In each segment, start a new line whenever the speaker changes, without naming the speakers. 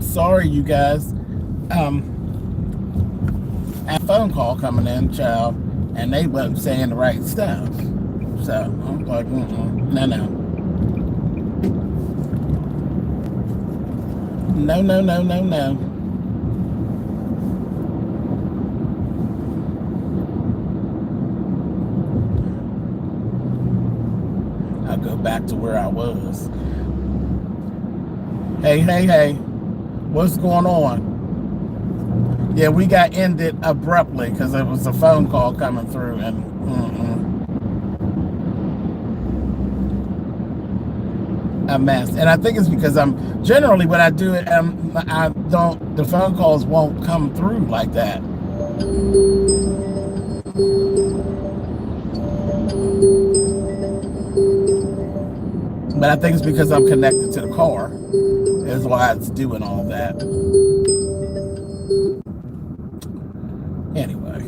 I'm sorry, you guys. A phone call coming in, child, and they wasn't saying the right stuff. So I'm like, no, no. No, no, no, no, no. I'll go back to where I was. Hey, hey, hey. What's going on? Yeah, we got ended abruptly because it was a phone call coming through, and a mess. And I think it's because I'm generally when I do it, I don't. The phone calls won't come through like that. But I think it's because I'm connected to the car. Is why it's doing all that. Anyway.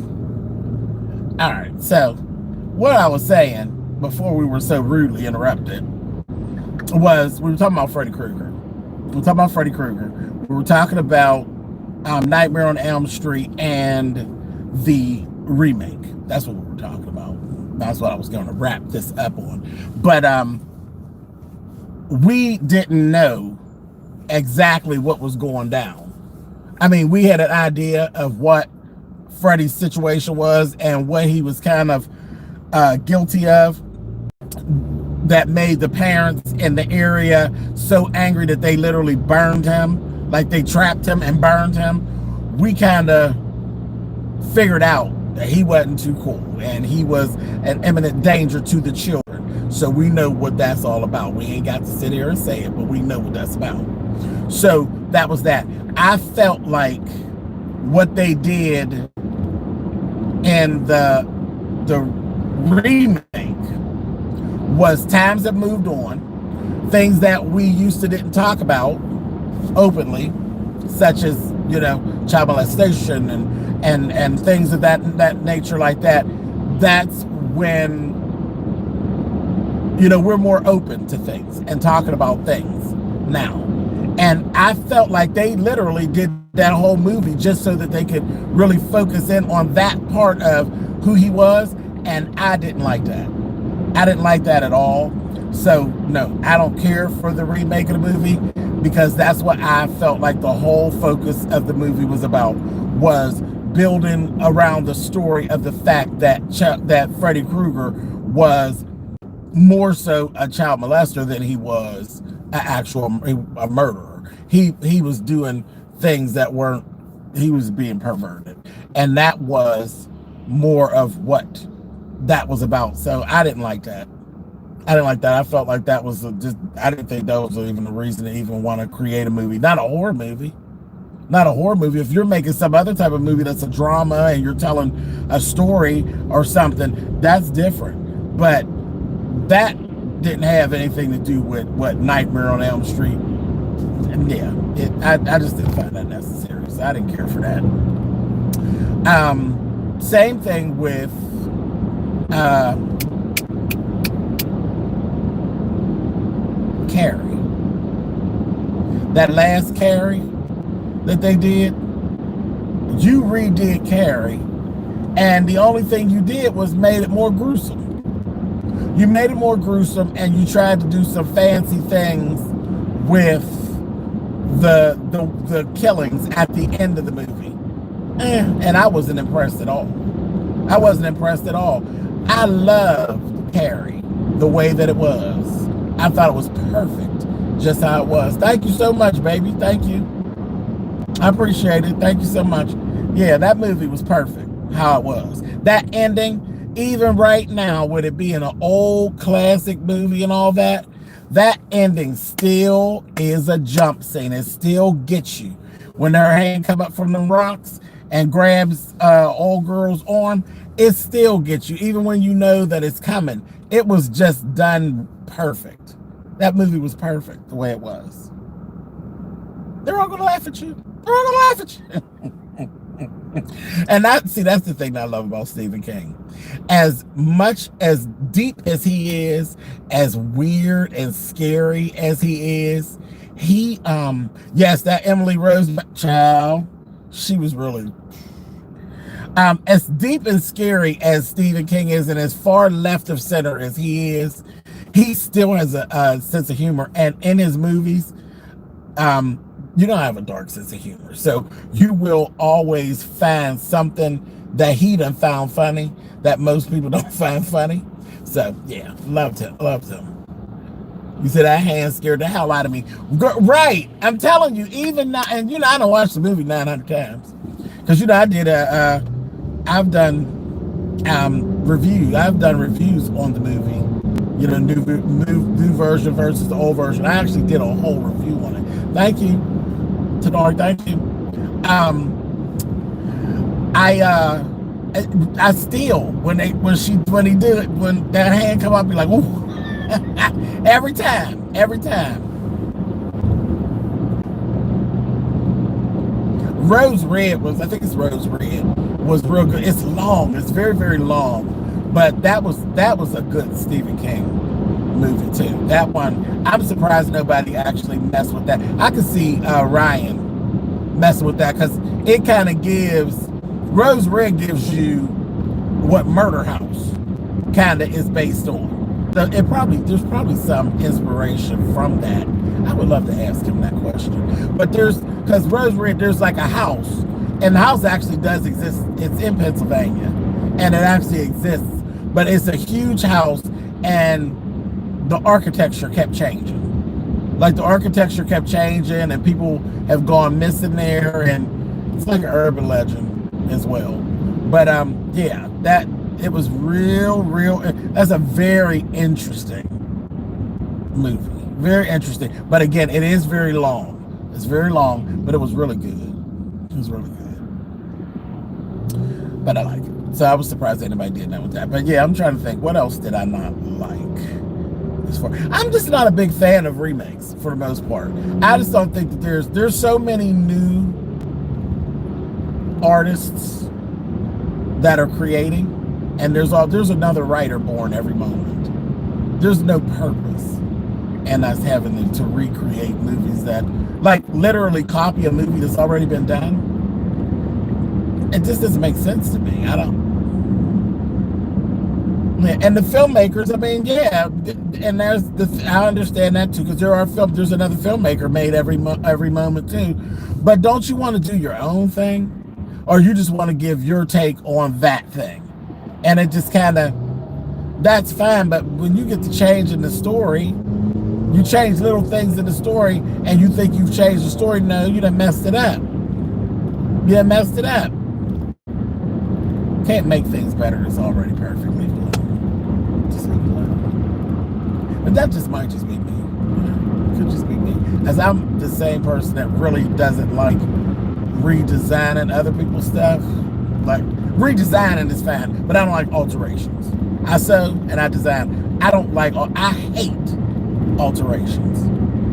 All right. So, what I was saying before we were so rudely interrupted was we were talking about Freddy Krueger. We were talking about Freddy Krueger. We were talking about Nightmare on Elm Street and the remake. That's what we were talking about. That's what I was going to wrap this up on. But we didn't know exactly what was going down. I mean, we had an idea of what Freddy's situation was and what he was kind of guilty of that made the parents in the area so angry that they literally burned him, like they trapped him and burned him. We kind of figured out that he wasn't too cool and he was an imminent danger to the children. So we know what that's all about. We ain't got to sit here and say it, but we know what that's about. So that was that. I felt like what they did in the remake was times have moved on, things that we used to didn't talk about openly, such as, you know, child molestation and things of that nature like that. That's when, you know, we're more open to things and talking about things now. And I felt like they literally did that whole movie just so that they could really focus in on that part of who he was, and I didn't like that. I didn't like that at all. So no, I don't care for the remake of the movie, because that's what I felt like the whole focus of the movie was about, was building around the story of the fact that that Freddy Krueger was more so a child molester than he was a murderer. He was doing things that weren't, he was being perverted, and that was more of what that was about. So I didn't like that. I didn't like that. I felt like that was just, I didn't think that was even a reason to even want to create a movie. Not a horror movie. Not a horror movie. If you're making some other type of movie that's a drama and you're telling a story or something, that's different. But that didn't have anything to do with what Nightmare on Elm Street. And yeah, I just didn't find that necessary. So I didn't care for that. Same thing with Carrie. That last Carrie that they did, you redid Carrie, and the only thing you did was made it more gruesome. You made it more gruesome, and you tried to do some fancy things with the killings at the end of the movie. And I wasn't impressed at all. I wasn't impressed at all. I loved Carrie the way that it was. I thought it was perfect, just how it was. Thank you so much, baby. Thank you. I appreciate it. Thank you so much. Yeah, that movie was perfect, how it was. That ending, even right now, with it being an old classic movie and all that, that ending still is a jump scene. It still gets you. When her hand come up from the rocks and grabs old girl's arm, it still gets you, even when you know that it's coming. It was just done perfect. That movie was perfect the way it was. They're all gonna laugh at you. They're all gonna laugh at you. And that's the thing that I love about Stephen King. As much as deep as he is, as weird and scary as he is, He, yes, that Emily Rose child, she was really, as deep and scary as Stephen King is, and as far left of center as he is, he still has a sense of humor. And in his movies, you don't have a dark sense of humor. So you will always find something that he done found funny that most people don't find funny. So yeah, loved him, loved him. You said that hand scared the hell out of me. Right, I'm telling you, even now, and you know, I don't watch the movie 900 times. Because you know, I've done reviews. I've done reviews on the movie. You know, new version versus the old version. I actually did a whole review on it. Thank you, Tenor. Thank you. I still when he did it, when that hand come up, be like, ooh. every time. Rose Red was, I think it's Rose Red, was real good. It's long. It's very, very long. But that was a good Stephen King movie too. That one, I'm surprised nobody actually messed with that. I could see Ryan messing with that because it kind of gives, Rose Red gives you what Murder House kind of is based on. So there's probably some inspiration from that. I would love to ask him that question. But because Rose Red, there's like a house, and the house actually does exist. It's in Pennsylvania, and it actually exists. But it's a huge house, and the architecture kept changing. Like the architecture kept changing, and people have gone missing there, and it's like an urban legend as well. But yeah, it was real. That's a very interesting movie. Very interesting. But again, it is very long. It's very long, but it was really good. It was really good. But I like it. So I was surprised anybody did that with that. But yeah, I'm trying to think, what else did I not like? I'm just not a big fan of remakes for the most part. I just don't think that there's so many new artists that are creating, and there's another writer born every moment. There's no purpose in us having to recreate movies that, like, literally copy a movie that's already been done. It just doesn't make sense to me. I don't. And the filmmakers, I mean, yeah, and I understand that too, because there's another filmmaker made every moment too. But don't you want to do your own thing, or you just want to give your take on that thing? And it just kind of, that's fine. But when you get to change in the story, you change little things in the story, and you think you've changed the story. No, you done messed it up. You done messed it up. Can't make things better. It's already perfectly done. But that might just be me. Could just be me. As I'm the same person that really doesn't like redesigning other people's stuff. Like, redesigning is fine, but I don't like alterations. I sew and I design. I hate alterations.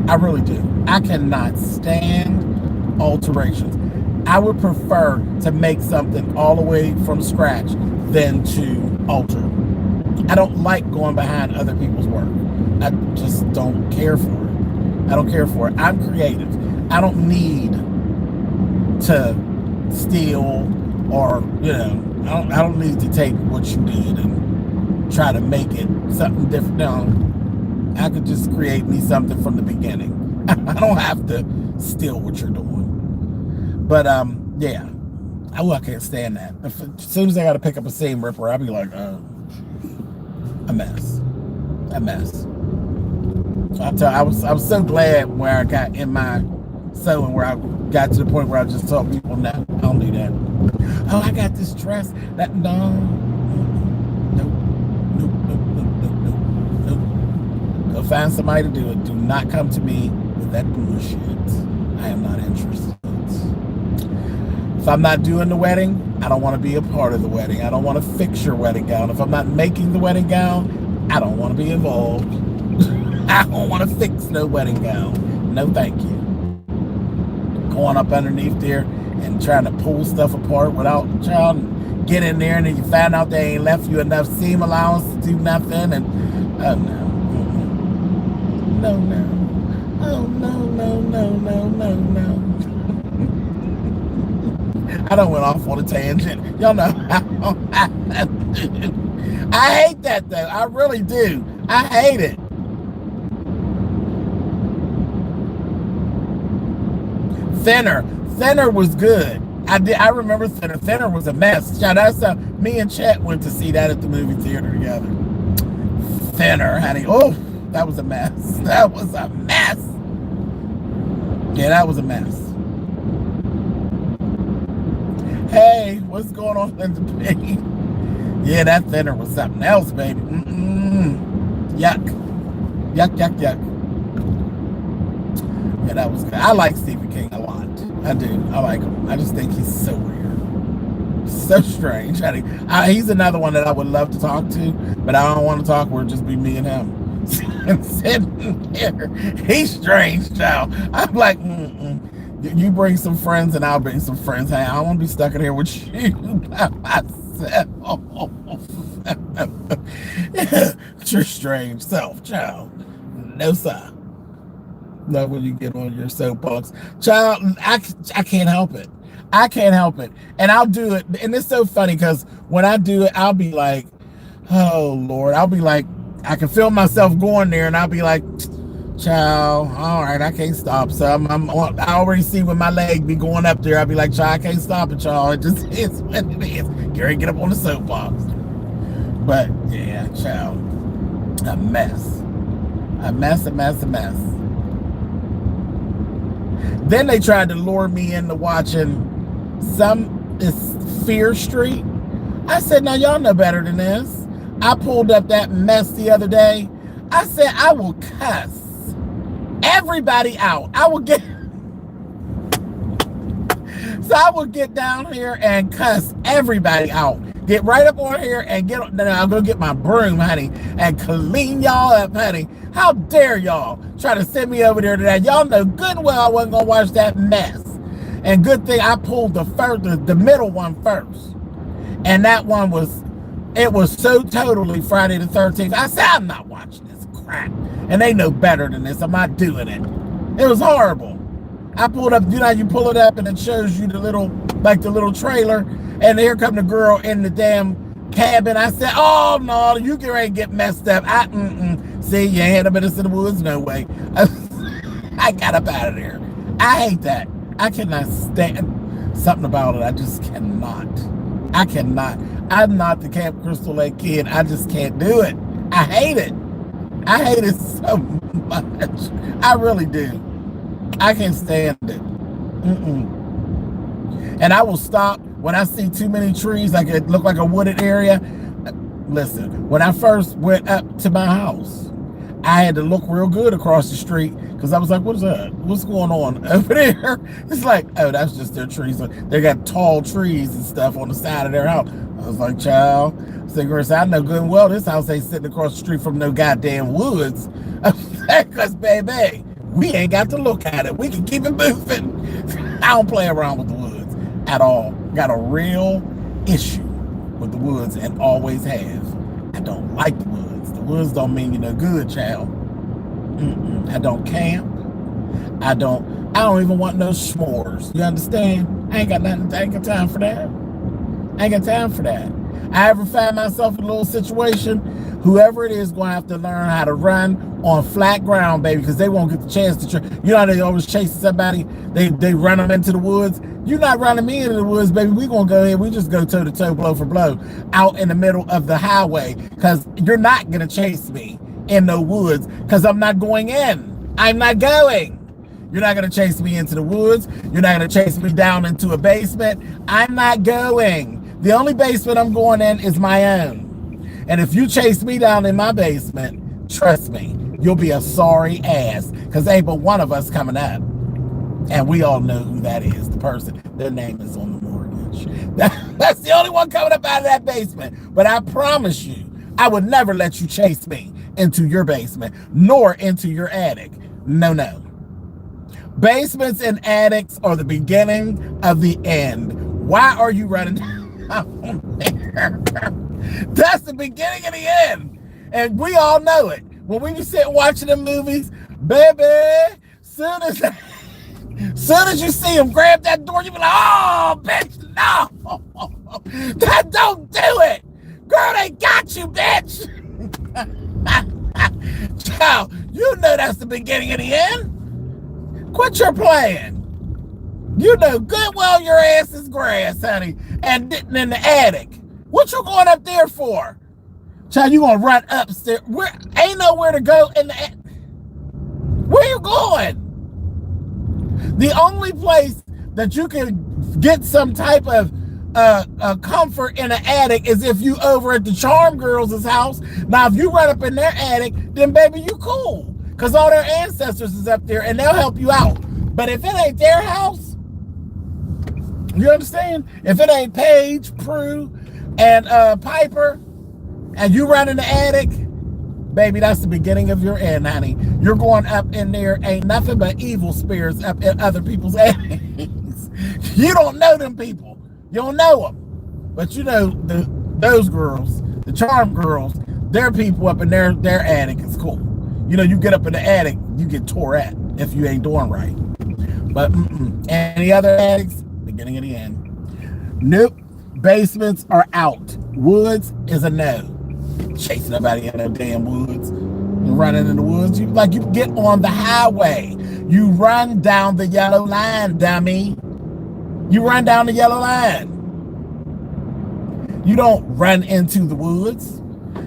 I really do. I cannot stand alterations. I would prefer to make something all the way from scratch than to alter. I don't like going behind other people's work. I just don't care for it. I don't care for it. I'm creative. I don't need to steal or, you know, I don't need to take what you did and try to make it something different. No, I could just create me something from the beginning. I don't have to steal what you're doing. But yeah, I can't stand that. As soon as I got to pick up a seam ripper, I'll be like, a mess. So I was so glad where I got in my sewing, where I got to the point where I just told people, no, I don't do that. Oh, I got this dress. That no. Go find somebody to do it. Do not come to me with that bullshit. I am not interested. If I'm not doing the wedding, I don't want to be a part of the wedding. I don't want to fix your wedding gown. If I'm not making the wedding gown, I don't want to be involved. I don't want to fix no wedding gown. No, thank you. Going up underneath there and trying to pull stuff apart without child, and get in there, and then you find out they ain't left you enough seam allowance to do nothing. And oh no. Oh, no, no, no, no, no, no. I done went off on a tangent. Y'all know how I hate that, though. I really do. I hate it. Thinner. Thinner was good. I remember Thinner. Thinner was a mess. Yeah, that's me and Chet went to see that at the movie theater together. Thinner, honey. Oh, that was a mess. That was a mess. Yeah, that was a mess. Hey, what's going on in the page? Yeah, that Thinner was something else, baby. Yuck. Yuck, yuck, yuck. Yeah, that was good. I like Stephen King a lot. I do. I like him. I just think he's so weird. So strange. He's another one that I would love to talk to, but I don't want to talk where it just be me and him. Sitting here. He's strange now. I'm like, you bring some friends and I'll bring some friends. Hey, I don't want to be stuck in here with you by myself. Your strange self, child. No, sir. Not when you get on your soapbox. Child, I can't help it. I can't help it. And I'll do it. And it's so funny because when I do it, I'll be like, oh, Lord. I'll be like, I can feel myself going there and I'll be like, child, all right, I can't stop. So I already see when my leg be going up there. I'll be like, child, I can't stop it, y'all. It just is what it is. Gary, get up on the soapbox. But, yeah, child, a mess. A mess, a mess, a mess. Then they tried to lure me into watching Fear Street. I said, now y'all know better than this. I pulled up that mess the other day. I said, I will cuss everybody out. I will get down here and cuss everybody out. Get right up on here and I'll go get my broom, honey, and clean y'all up, honey. How dare y'all try to send me over there to that? Y'all know good and well I wasn't gonna watch that mess. And good thing I pulled the middle one first. And that one was so totally Friday the 13th. I said, I'm not watching this crap. And they know better than this. I'm not doing it. It was horrible. I pulled up, you pull it up and it shows you the little trailer. And here come the girl in the damn cabin. I said, oh, no, you get ready to get messed up. See, you ain't up in the woods, no way. I got up out of there. I hate that. I cannot stand something about it. I just cannot. I cannot. I'm not the Camp Crystal Lake kid. I just can't do it. I hate it. I hate it so much. I really do. I can't stand it. And I will stop when I see too many trees, like it look like a wooded area. Listen, when I first went up to my house, I had to look real good across the street because I was like, what is that? What's going on over there? It's like, oh, that's just their trees. They got tall trees and stuff on the side of their house. I was like, child, I know good and well this house ain't sitting across the street from no goddamn woods. Because, baby, we ain't got to look at it. We can keep it moving. I don't play around with the woods at all. Got a real issue with the woods and always have. I don't like the woods. The woods don't mean you no good, child. I don't camp. I don't even want no s'mores. You understand? I ain't got time for that. I ain't got time for that. I ever find myself in a little situation, whoever it is going to have to learn how to run on flat ground, baby, because they won't get the chance to. You know how they always chase somebody? They run them into the woods. You're not running me into the woods, baby. We're going to go ahead. We just go toe to toe, blow for blow, out in the middle of the highway, because you're not going to chase me in the woods, because I'm not going in. I'm not going. You're not going to chase me into the woods. You're not going to chase me down into a basement. I'm not going. The only basement I'm going in is my own. And if you chase me down in my basement, trust me, you'll be a sorry ass, because ain't but one of us coming up. And we all know who that is, the person. Their name is on the mortgage. That's the only one coming up out of that basement. But I promise you, I would never let you chase me into your basement, nor into your attic. No, no. Basements and attics are the beginning of the end. Why are you running down there? That's the beginning of the end. And we all know it. When we sit watching them movies, baby, soon as you see him grab that door, you be like, oh, bitch, no. That don't do it. Girl, they got you, bitch. Child, you know that's the beginning of the end. Quit your playing. You know good well your ass is grass, honey, and in the attic. What you going up there for? Child, you gonna run upstairs. Ain't nowhere to go in the attic. Where you going? The only place that you can get some type of comfort in an attic is if you over at the Charm Girls' house. Now, if you run up in their attic, then baby, you cool. Because all their ancestors is up there and they'll help you out. But if it ain't their house, you understand? If it ain't Paige, Prue, and Piper, and you run in the attic, baby, that's the beginning of your end, honey. You're going up in there, ain't nothing but evil spirits up in other people's attics. You don't know them people. You don't know them. But you know those girls, the Charm Girls, their people up in their attic is cool. You know, you get up in the attic, you get tore at if you ain't doing right. But any other attics, beginning of the end. Nope. Basements are out. Woods is a no. Chasing nobody in the damn woods and running in the woods. You get on the highway. You run down the yellow line, dummy. You run down the yellow line. You don't run into the woods.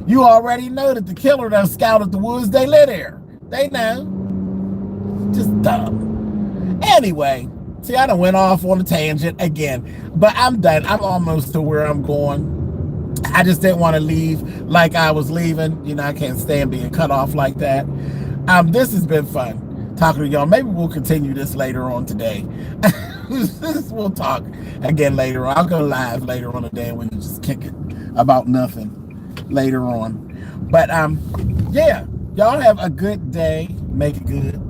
You already know that the killer done scouted the woods. They live there. They know. Just dumb. Anyway, see, I done went off on a tangent again, but I'm done. I'm almost to where I'm going. I just didn't want to leave like I was leaving. You know, I can't stand being cut off like that. This has been fun talking to y'all. Maybe we'll continue this later on today. We'll talk again later on. I'll go live later on today and we can just kick it about nothing later on. But yeah, y'all have a good day. Make it good.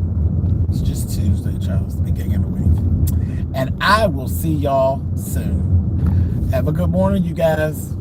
It's just Tuesday, y'all. It's the beginning of the week. And I will see y'all soon. Have a good morning, you guys.